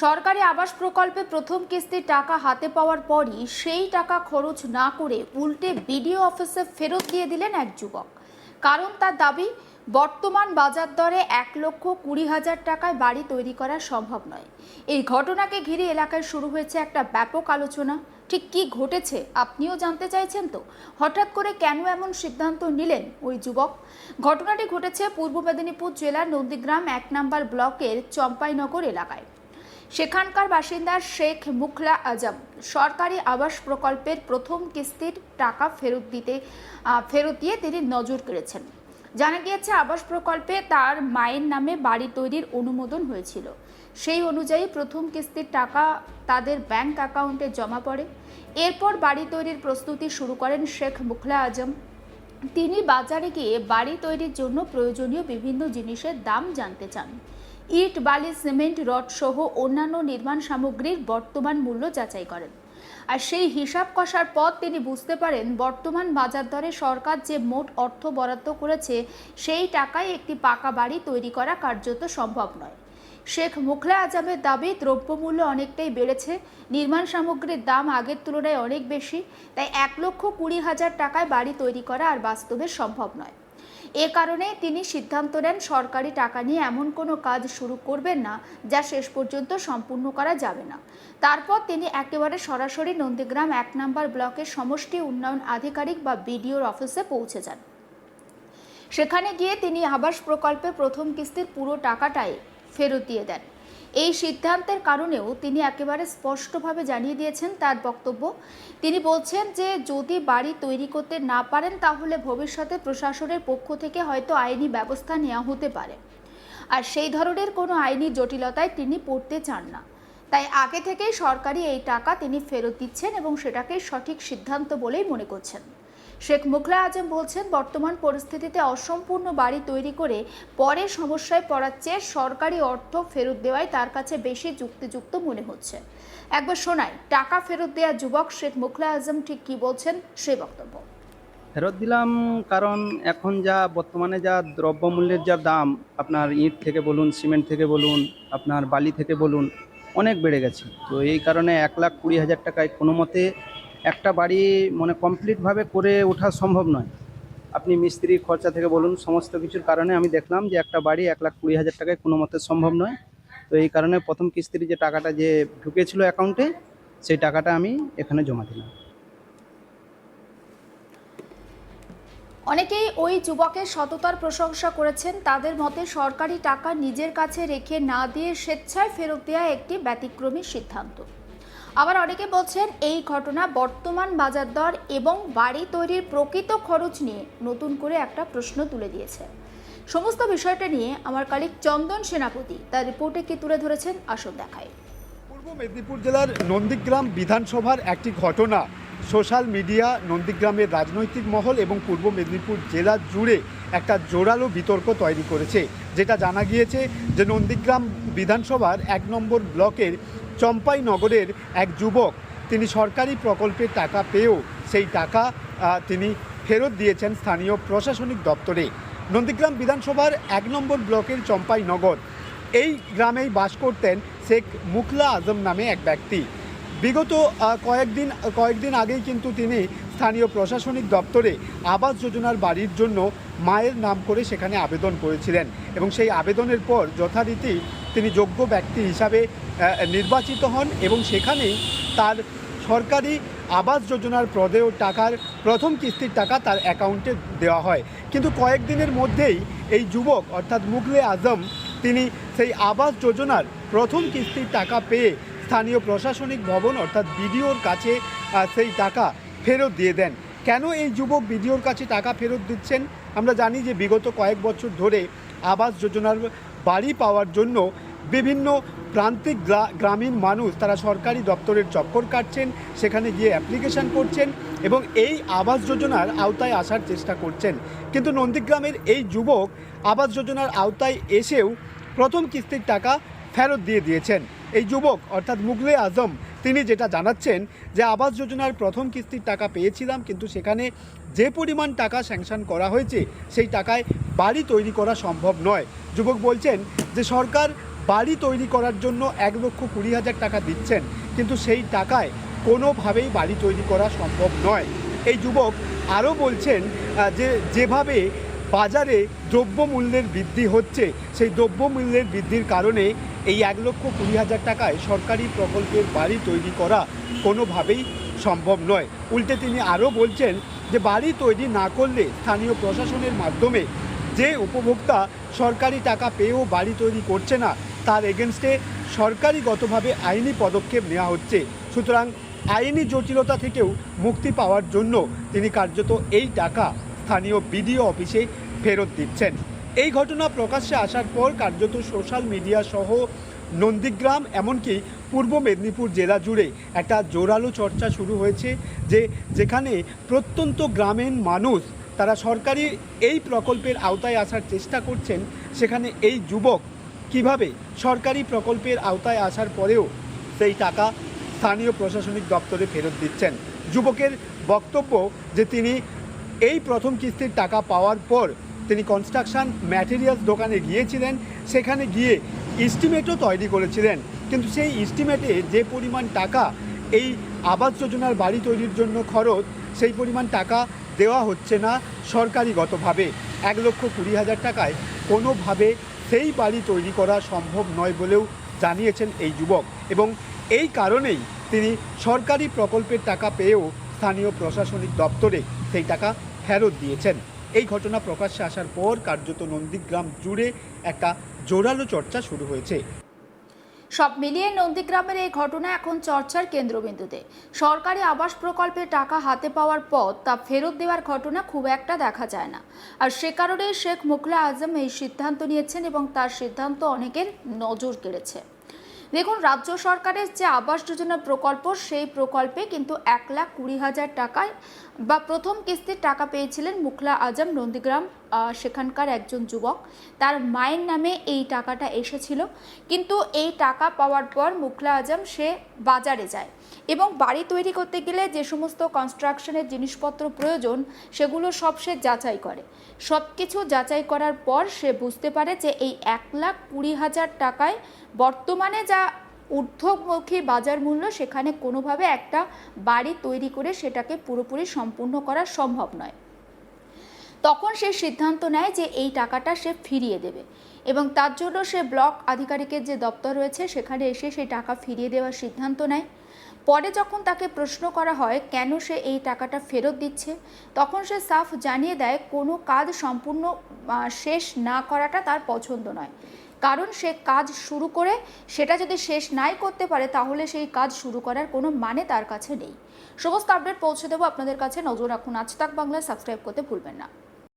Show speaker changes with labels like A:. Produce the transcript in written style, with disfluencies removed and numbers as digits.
A: সরকারি আবাস প্রকল্পে প্রথম কিস্তির টাকা হাতে পাওয়ার পরই সেই টাকা খরচ না করে উল্টে বিডিও অফিসে ফেরত দিয়ে দিলেন এক যুবক। কারণ তার দাবি, বর্তমান বাজার দরে 1,20,000 টাকায় বাড়ি তৈরি করা সম্ভব নয়। এই ঘটনাকে ঘিরে এলাকায় শুরু হয়েছে একটা ব্যাপক আলোচনা। ঠিক কি ঘটেছে আপনিও জানতে চাইছেন তো? হঠাৎ করে কেন এমন সিদ্ধান্ত নিলেন ওই যুবক? ঘটনাটি ঘটেছে পূর্ব মেদিনীপুর জেলার নন্দীগ্রাম 1 নম্বর ব্লকের চম্পাইনগর এলাকায়। সেখানকার বাসিন্দা শেখ মুখলা আজম সরকারি আবাস প্রকল্পের প্রথম কিস্তির টাকা ফেরত দিয়ে তিনি নজর কেড়েছেন। জানা গিয়েছে, আবাস প্রকল্পে তার মায়ের নামে বাড়ি তৈরির অনুমোদন হয়েছিল। সেই অনুযায়ী প্রথম কিস্তির টাকা তাদের ব্যাংক অ্যাকাউন্টে জমা পড়ে। এরপর বাড়ি তৈরির প্রস্তুতি শুরু করেন শেখ মুখলা আজম। তিনি বাজারে গিয়ে বাড়ি তৈরির জন্য প্রয়োজনীয় বিভিন্ন জিনিসের দাম জানতে চান। ইট, বালি, সিমেন্ট, রড সহ অন্যান্য নির্মাণ সামগ্রীর বর্তমান মূল্য যাচাই করেন। আর সেই হিসাব কষার পর তিনি বুঝতে পারেন, বর্তমান বাজার দরে সরকার যে মোট অর্থ বরাদ্দ করেছে সেই টাকায় একটি পাকা বাড়ি তৈরি করা কার্যত সম্ভব নয়। শেখ মুখলা আজমের দাবি, দ্রব্যমূল্য অনেকটাই বেড়েছে, নির্মাণ সামগ্রীর দাম আগের তুলনায় অনেক বেশি, তাই 1,20,000 টাকায় বাড়ি তৈরি করা আর বাস্তবে সম্ভব নয়। এ কারণে তিনি সিদ্ধান্ত নেন, সরকারি টাকা নিয়ে এমন কোনো কাজ শুরু করবেন না যা শেষ পর্যন্ত সম্পূর্ণ করা যাবে না। তারপর তিনি একেবারে সরাসরি নন্দীগ্রাম 1 নম্বর ব্লকের সমষ্টি উন্নয়ন আধিকারিক বা বিডিওর অফিসে পৌঁছে যান। সেখানে গিয়ে তিনি আবাস প্রকল্পে প্রথম কিস্তির পুরো টাকাটাই ফেরত দিয়ে দেন। এই সিদ্ধান্তের কারণেও তিনি একেবারে স্পষ্টভাবে জানিয়ে দিয়েছেন তার বক্তব্য। তিনি বলছেন যে যদি বাড়ি তৈরি করতে না পারেন তাহলে ভবিষ্যতে প্রশাসনের পক্ষ থেকে হয়তো আইনি ব্যবস্থা নেওয়া হতে পারে। আর সেই ধরনের কোনো আইনি জটিলতায় তিনি পড়তে চান না। তাই আগে থেকেই সরকারি এই টাকা তিনি ফেরত দিচ্ছেন এবং সেটাকেই সঠিক সিদ্ধান্ত বলেই মনে করছেন। শেখ মুখলা আজম বলছেন, বর্তমান পরিস্থিতিতে অসম্পূর্ণ বাড়ি তৈরি করে পরে সমস্যায় পড়ার চেয়ে সরকারি অর্থ ফেরত দেওয়াই তার কাছে বেশি যুক্তিযুক্ত মনে হচ্ছে। একবার শোনাই টাকা ফেরত দেওয়া যুবক শেখ মুখলা আজম ঠিক কি বলছেন সেই বক্তব্য।
B: ফেরত দিলাম কারণ এখন যা বর্তমানে যা দ্রব্যমূল্যের যা দাম, আপনার ইট থেকে বলুন, সিমেন্ট থেকে বলুন, আপনার বালি থেকে বলুন, অনেক বেড়ে গেছে। তো এই কারণে 1,20,000 টাকায় কোনো মতে একটা বাড়ি কমপ্লিটভাবে করে ওঠা সম্ভব নয়। আপনি মিস্ত্রি খরচা থেকে বলুন, সমস্ত কিছুর কারণে আমি দেখলাম যে একটা বাড়ি 1,20,000 টাকায় কোনো মতে সম্ভব নয়। তো এই কারণে প্রথম কিস্তির যে টাকাটা যে ঢুকেছিল অ্যাকাউন্টে, সেই টাকাটা আমি এখানে জমা দিলাম।
A: অনেকেই ওই যুবকের সততার প্রশংসা করেছেন। তাদের মতে সরকারি টাকা নিজের কাছে রেখে না দিয়ে স্বেচ্ছায় ফেরত দেওয়া একটি ব্যতিক্রমী সিদ্ধান্ত। আবার অনেকে বলছেন এই ঘটনা বর্তমান বাজার দর এবং বাড়ি তৈরির প্রকৃত খরচ নিয়ে নতুন করে একটা প্রশ্ন তুলে দিয়েছে। সমস্ত বিষয়টা নিয়ে আমার কলিগ চন্দন সেনাপতি তার রিপোর্টে কি তুলে ধরেছেন, আসুন দেখাই।
C: পূর্ব মেদিনীপুর জেলার নন্দীগ্রাম বিধানসভার একটি ঘটনা সোশ্যাল মিডিয়া, নন্দীগ্রামের রাজনৈতিক মহল এবং পূর্ব মেদিনীপুর জেলা জুড়ে একটা জোরালো বিতর্ক তৈরি করেছে। যেটা জানা গিয়েছে যে নন্দীগ্রাম বিধানসভার 1 নম্বর ব্লকের চম্পাইনগরের এক যুবক, তিনি সরকারি প্রকল্পের টাকা পেয়েও সেই টাকা তিনি ফেরত দিয়েছেন স্থানীয় প্রশাসনিক দপ্তরে। নন্দীগ্রাম বিধানসভার 1 নম্বর ব্লকের চম্পাইনগর, এই গ্রামেই বাস করতেন শেখ মুখলা আজম নামে এক ব্যক্তি। বিগত কয়েকদিন আগেই কিন্তু তিনি স্থানীয় প্রশাসনিক দপ্তরে আবাস যোজনার বাড়ির জন্য মায়ের নাম করে সেখানে আবেদন করেছিলেন এবং সেই আবেদনের পর যথারীতি তিনি যোগ্য ব্যক্তি হিসাবে নির্বাচিত হন এবং সেখানেই তার সরকারি আবাস যোজনার প্রদেয় টাকার প্রথম কিস্তির টাকা তার অ্যাকাউন্টে দেওয়া হয়। কিন্তু কয়েকদিনের মধ্যেই এই যুবক অর্থাৎ মুখলে আজম তিনি সেই আবাস যোজনার প্রথম কিস্তির টাকা পেয়ে স্থানীয় প্রশাসনিক ভবন অর্থাৎ বিডিওর কাছে সেই টাকা ফেরত দিয়ে দেন। কেন এই যুবক বিডিওর কাছে টাকা ফেরত দিচ্ছেন? আমরা জানি যে বিগত কয়েক বছর ধরে আবাস যোজনার বাড়ি পাওয়ার জন্য বিভিন্ন প্রান্তিক গ্রামীণ মানুষ তারা সরকারি দপ্তরের চক্কর কাটছেন, সেখানে গিয়ে অ্যাপ্লিকেশন করছেন এবং এই আবাস যোজনার আওতায় আসার চেষ্টা করছেন। কিন্তু নন্দীগ্রামের এই যুবক আবাস যোজনার আওতায় এসেও প্রথম কিস্তির টাকা ফেরত দিয়ে দিয়েছেন। এই যুবক অর্থাৎ মুখলে আজম তিনি যেটা জানাচ্ছেন যে আবাস যোজনার প্রথম কিস্তির টাকা পেয়েছিলাম, কিন্তু সেখানে যে পরিমাণ টাকা স্যাংশন করা হয়েছে সেই টাকায় বাড়ি তৈরি করা সম্ভব নয়। যুবক বলছেন যে সরকার বাড়ি তৈরি করার জন্য 1,20,000 টাকা দিচ্ছেন, কিন্তু সেই টাকায় কোনোভাবেই বাড়ি তৈরি করা সম্ভব নয়। এই যুবক আরও বলছেন যে যেভাবে বাজারে দ্রব্যমূল্যের বৃদ্ধি হচ্ছে, সেই দ্রব্যমূল্যের বৃদ্ধির কারণে এই 1,20,000 টাকায় সরকারি প্রকল্পের বাড়ি তৈরি করা কোনোভাবেই সম্ভব নয়। উল্টে তিনি আরও বলছেন যে বাড়ি তৈরি না করলে স্থানীয় প্রশাসনের মাধ্যমে যে উপভোক্তা সরকারি টাকা পেয়েও বাড়ি তৈরি করছে না, তার এগেনস্টে সরকারিগতভাবে আইনি পদক্ষেপ নেওয়া হচ্ছে। সুতরাং আইনি জটিলতা থেকেও মুক্তি পাওয়ার জন্য তিনি কার্যত এই টাকা স্থানীয় বিডিও অফিসে ফেরত দিচ্ছেন। এই ঘটনা প্রকাশ্যে আসার পর কার্যত সোশ্যাল মিডিয়া সহ নন্দীগ্রাম এমনকি পূর্ব মেদিনীপুর জেলা জুড়ে একটা জোরালো চর্চা শুরু হয়েছে, যেখানে প্রত্যন্ত গ্রামীণ মানুষ তারা সরকারি এই প্রকল্পের আওতায় আসার চেষ্টা করছেন, সেখানে এই যুবক কিভাবে সরকারি প্রকল্পের আওতায় আসার পরেও সেই টাকা স্থানীয় প্রশাসনিক দপ্তরে ফেরত দিচ্ছেন। যুবকের বক্তব্য যে তিনি এই প্রথম কিস্তির টাকা পাওয়ার পর তিনি কনস্ট্রাকশন ম্যাটেরিয়ালস দোকানে গিয়েছিলেন, সেখানে গিয়ে এস্টিমেটও তৈরি করেছিলেন, কিন্তু সেই এস্টিমেটে যে পরিমাণ টাকা এই আবাস যোজনার বাড়ি তৈরির জন্য খরচ, সেই পরিমাণ টাকা দেওয়া হচ্ছে না সরকারিগতভাবে। 1,20,000 টাকায় কোনোভাবে সেই বাড়ি তৈরি করা সম্ভব নয় বলেও জানিয়েছেন এই যুবক, এবং এই কারণেই তিনি সরকারি প্রকল্পের টাকা পেয়েও স্থানীয় প্রশাসনিক দপ্তরে সেই টাকা ফেরত দিয়েছেন। এই ঘটনা প্রকাশ্যে আসার পর কার্যত নন্দীগ্রাম জুড়ে একটা জোরালো চর্চা শুরু হয়েছে।
A: সব মিলিয়ে নন্দীগ্রামের এই ঘটনা এখন চর্চার কেন্দ্রবিন্দুতে। সরকারি আবাস প্রকল্পের টাকা হাতে পাওয়ার পর তা ফেরত দেওয়ার ঘটনা খুব একটা দেখা যায় না, আর সে কারণেই শেখ মুখলা আজম এই সিদ্ধান্ত নিয়েছেন এবং তার সিদ্ধান্ত অনেকের নজর কেড়েছে। দেখুন, রাজ্য সরকারের যে আবাস যোজনা প্রকল্প, সেই প্রকল্পে কিন্তু 1,20,000 টাকায় বা প্রথম কিস্তির টাকা পেয়েছিলেন মুখলা আজম, নন্দীগ্রাম সেখানকার একজন যুবক। তার মায়ের নামে এই টাকাটা এসেছিল, কিন্তু এই টাকা পাওয়ার পর মুখলা আজম সে বাজারে যায় এবং বাড়ি তৈরি করতে গেলে যে সমস্ত কনস্ট্রাকশনের জিনিসপত্র প্রয়োজন সেগুলো সব সে যাচাই করে। সব কিছু যাচাই করার পর সে বুঝতে পারে যে এই 1,20,000 টাকায় বর্তমানে যা ঊর্ধ্বমুখী বাজার মূল্য, সেখানে কোনোভাবে একটা বাড়ি তৈরি করে সেটাকে পুরোপুরি সম্পূর্ণ করা সম্ভব নয়। তখন সে সিদ্ধান্ত নেয় যে এই টাকাটা সে ফিরিয়ে দেবে, এবং তার জন্য সে ব্লক আধিকারিকের যে দপ্তর রয়েছে সেখানে এসে সেই টাকা ফিরিয়ে দেওয়ার সিদ্ধান্ত নেয়। পরে যখন তাকে প্রশ্ন করা হয় কেন সে এই টাকাটা ফেরত দিচ্ছে, তখন সে সাফ জানিয়ে দেয় কোনো কাজ সম্পূর্ণ শেষ না করাটা তার পছন্দ নয়, কারণ সে কাজ শুরু করে সেটা যদি শেষ নাই করতে পারে তাহলে সেই কাজ শুরু করার কোনো মানে তার কাছে নেই। সমস্ত আপডেট পৌঁছে দেবো আপনাদের কাছে, নজর রাখুন আজ তাক বাংলা, সাবস্ক্রাইব করতে ভুলবেন না।